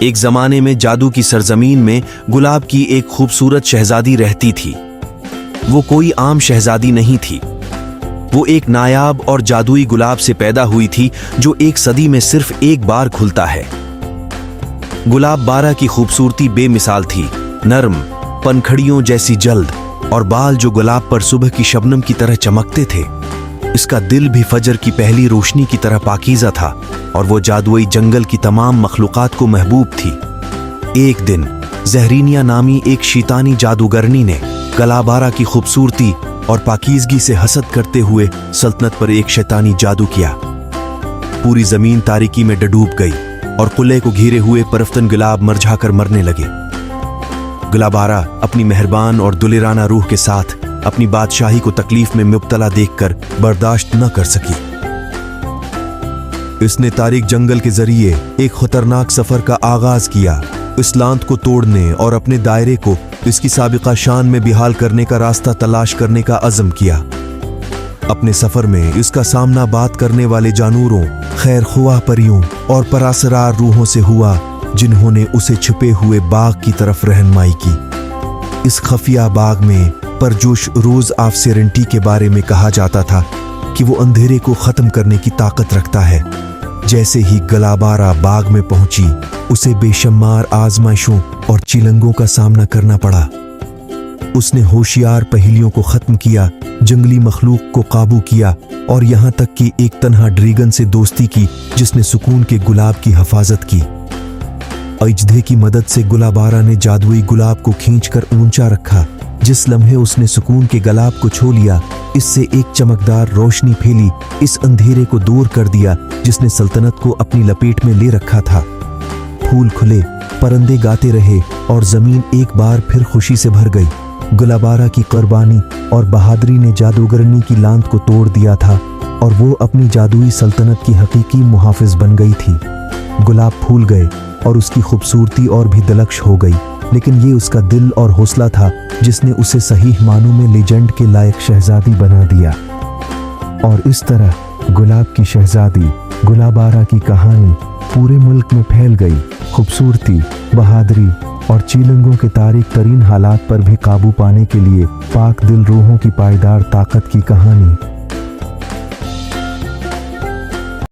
ایک زمانے میں جادو کی سرزمین میں گلاب کی ایک خوبصورت شہزادی رہتی تھی۔ وہ کوئی عام شہزادی نہیں تھی، وہ ایک نایاب اور جادوئی گلاب سے پیدا ہوئی تھی جو ایک صدی میں صرف ایک بار کھلتا ہے۔ گلاب بارہ کی خوبصورتی بے مثال تھی، نرم، پنکھڑیوں جیسی جلد اور بال جو گلاب پر صبح کی شبنم کی طرح چمکتے تھے۔ اس کا دل بھی فجر کی پہلی روشنی کی طرح پاکیزہ تھا اور وہ جادوئی جنگل کی تمام مخلوقات کو محبوب تھی۔ ایک دن زہرینیا نامی ایک شیطانی جادوگرنی نے گلابارہ کی خوبصورتی اور پاکیزگی سے حسد کرتے ہوئے سلطنت پر ایک شیطانی جادو کیا۔ پوری زمین تاریکی میں ڈوب گئی اور قلعے کو گھیرے ہوئے پرفتن گلاب مرجھا کر مرنے لگے۔ گلابارہ اپنی مہربان اور دلیرانہ روح کے ساتھ اپنی بادشاہی کو تکلیف میں مبتلا دیکھ کر برداشت نہ کر سکی۔ اس نے تاریک جنگل کے ذریعے ایک خطرناک سفر کا آغاز کیا، اس لانت کو توڑنے اور اپنے دائرے کو اس کی سابقہ شان میں بحال کرنے کا راستہ تلاش کرنے کا عزم کیا۔ اپنے سفر میں اس کا سامنا بات کرنے والے جانوروں، خیر خواہ پریوں اور پراسرار روحوں سے ہوا جنہوں نے اسے چھپے ہوئے باغ کی طرف رہنمائی کی۔ اس خفیہ باغ میں پرجوش روز آف سیرنٹی کے بارے میں کہا جاتا تھا کہ وہ اندھیرے کو ختم کرنے کی طاقت رکھتا ہے۔ جیسے ہی گلابارہ باغ میں پہنچی، اسے بے شمار آزمائشوں اور چیلنگوں کا سامنا کرنا پڑا۔ اس نے ہوشیار پہیلیوں کو ختم کیا، جنگلی مخلوق کو قابو کیا اور یہاں تک کہ ایک تنہا ڈریگن سے دوستی کی جس نے سکون کے گلاب کی حفاظت کی۔ اجدھے کی مدد سے گلابارہ نے جادوئی گلاب کو کھینچ کر اونچا رکھا۔ جس لمحے اس نے سکون کے گلاب کو چھو لیا، اس سے ایک چمکدار روشنی پھیلی، اس اندھیرے کو دور کر دیا جس نے سلطنت کو اپنی لپیٹ میں لے رکھا تھا۔ پھول کھلے، پرندے گاتے رہے اور زمین ایک بار پھر خوشی سے بھر گئی۔ گلابارہ کی قربانی اور بہادری نے جادوگرنی کی لانت کو توڑ دیا تھا اور وہ اپنی جادوئی سلطنت کی حقیقی محافظ بن گئی تھی۔ گلاب پھول گئے اور اس کی خوبصورتی اور بھی دلکش ہو گئی، لیکن یہ اس کا دل اور حوصلہ تھا جس نے اسے صحیح معنوں میں لیجنڈ کے لائق شہزادی بنا دیا۔ اور اس طرح گلاب کی شہزادی گلابارہ کی کہانی پورے ملک میں پھیل گئی۔ خوبصورتی، بہادری اور چیلنگوں کے تاریک ترین حالات پر بھی قابو پانے کے لیے پاک دل روحوں کی پائیدار طاقت کی کہانی۔